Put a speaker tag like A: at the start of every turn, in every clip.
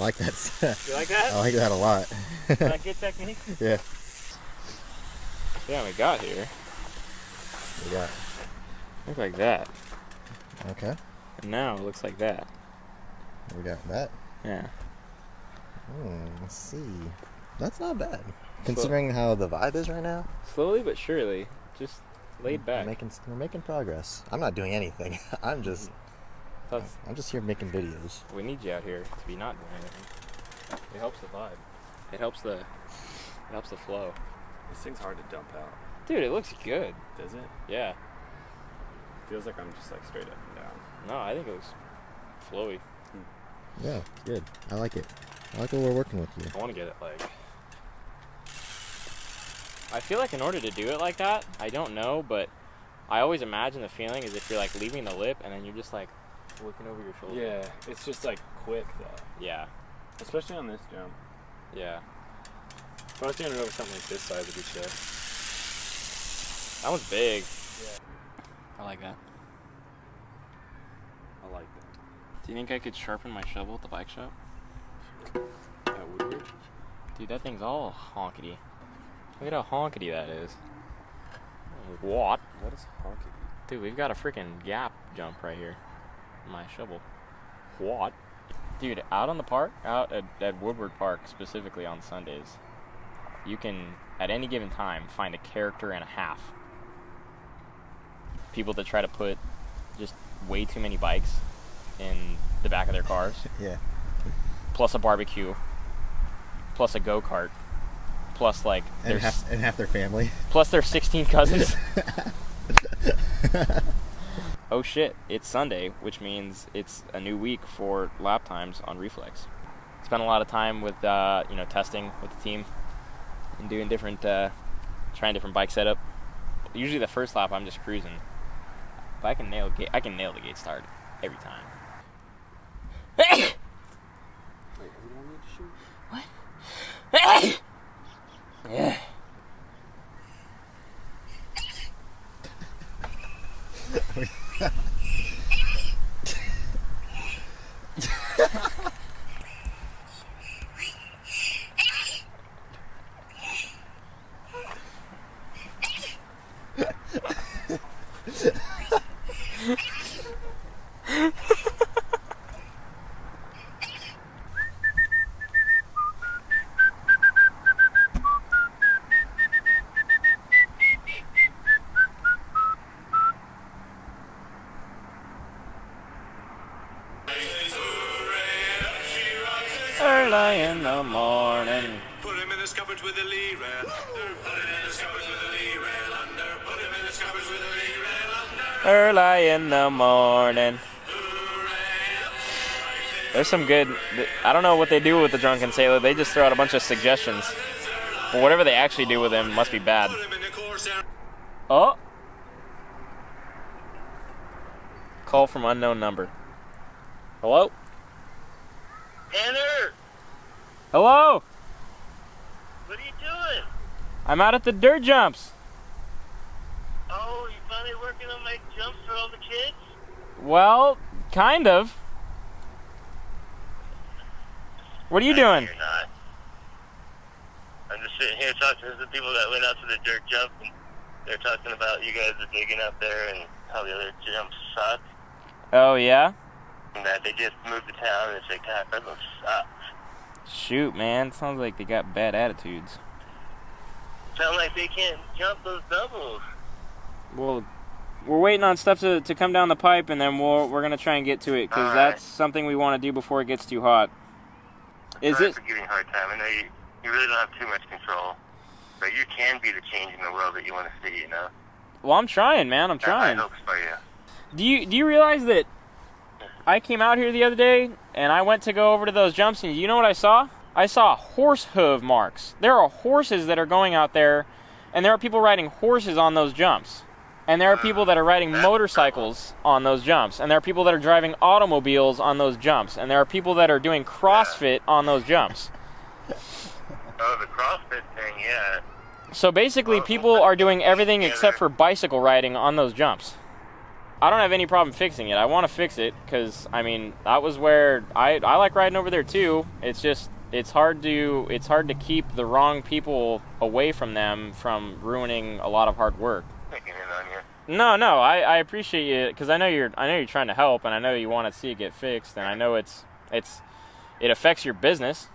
A: like that.
B: You like that?
A: I like that a lot.
B: Is that good technique?
A: Yeah.
B: Yeah, we got here.
A: We got.
B: Look like that.
A: Okay.
B: And now it looks like that.
A: We got that.
B: Yeah.
A: Let's see. That's not bad. Considering how the vibe is right now.
B: Slowly but surely. Just laid back.
A: We're making progress. I'm not doing anything. I'm just here making videos.
B: We need you out here to be not doing anything. It helps the vibe. It helps the flow.
C: This thing's hard to dump out.
B: Dude, it looks good.
C: Does it?
B: Yeah.
C: Feels like I'm just like straight up and down.
B: No, I think it looks flowy.
A: Yeah, it's good. I like it. I like what we're working with you.
B: I want to get it like... I feel like in order to do it like that, I don't know, but I always imagine the feeling as if you're like leaving the lip and then you're just like looking over your shoulder.
C: Yeah, it's just like quick though.
B: Yeah.
C: Especially on this jump.
B: Yeah.
C: If I was doing it over something like this size, it'd be shit.
B: That one's big.
C: Yeah.
B: I like that.
C: I like that.
B: Do you think I could sharpen my shovel at the bike shop?
C: At Woodward?
B: Dude, that thing's all honkety. Look at how honkety that is. What?
C: What is honkey?
B: Dude, we've got a freaking gap jump right here. My shovel. What? Dude, out on the park, out at Woodward Park, specifically on Sundays, you can, at any given time, find a character and a half. People that try to put just way too many bikes in the back of their cars.
A: Yeah.
B: Plus a barbecue. Plus a go-kart. Plus, like,
A: and half their family.
B: Plus their 16 cousins. Oh shit, it's Sunday, which means it's a new week for lap times on Reflex. Spent a lot of time with, testing with the team and doing different, trying different bike setup. Usually the first lap I'm just cruising. But I can nail the gate start every time.
C: Wait, we don't need to shoot?
B: What? Yeah. Early in the morning.
D: Put him in the scuppers with a lee rail under. Put him in the scuppers with a lee rail under. Put him in the scuppers with a lee rail under.
B: Early in the morning. There's some good... I don't know what they do with the Drunken Sailor. They just throw out a bunch of suggestions. But whatever they actually do with him must be bad. Oh! Call from unknown number. Hello?
E: Tanner!
B: Hello?
E: What are you doing?
B: I'm out at the dirt jumps.
E: Oh, you finally working on my jumps for all the kids?
B: Well, kind of. What are you doing?
E: You're not. I'm just sitting here talking to the people that went out to the dirt jump, and they're talking about you guys are digging out there and how the other jumps suck.
B: Oh, yeah?
E: And that they just moved to town and said, God, that looks sucks.
B: Shoot, man. Sounds like they got bad attitudes.
E: Sound like they can't jump those doubles.
B: Well, we're waiting on stuff to come down the pipe, and then we're going to try and get to it, because that's something we want to do before it gets too hot.
E: Sorry for giving you a hard time. I know you really don't have too much control, but you can be the change in the world that you want to see, you know?
B: Well, I'm trying, man. I'm trying.
E: I hope for you.
B: Do you realize that I came out here the other day, and I went to go over to those jumps, and you know what I saw? I saw horse hoof marks. There are horses that are going out there, and there are people riding horses on those jumps. And there are people that are riding motorcycles on those jumps. And there are people that are driving automobiles on those jumps. And there are people that are doing CrossFit on those jumps.
E: Oh, the CrossFit thing, yeah.
B: So basically, people are doing everything except for bicycle riding on those jumps. I don't have any problem fixing it. I want to fix it because, I mean, that was where I like riding over there too. It's just, it's hard to keep the wrong people away from them from ruining a lot of hard work.
E: Taking it on you.
B: No, I appreciate you because I know you're trying to help, and I know you want to see it get fixed, and I know it affects your business.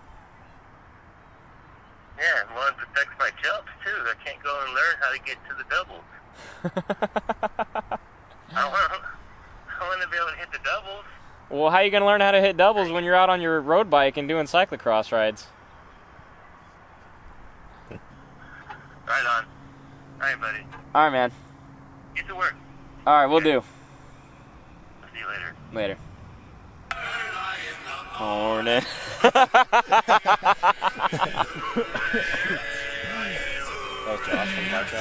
E: Yeah, well, it affects my jumps too. I can't go and learn how to get to the doubles. I want to be able to hit the doubles.
B: Well, how are you going to learn how to hit doubles when you're out on your road bike and doing cyclocross rides?
E: Right on. All right, buddy.
B: All right, man.
E: Get to work.
B: All right, we'll do.
E: I'll see you later.
B: Later. Morning.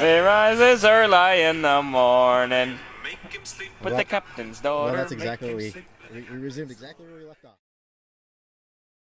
B: It rises early in the morning. With the captain's door.
A: Well, that's exactly what we resumed exactly where we left off.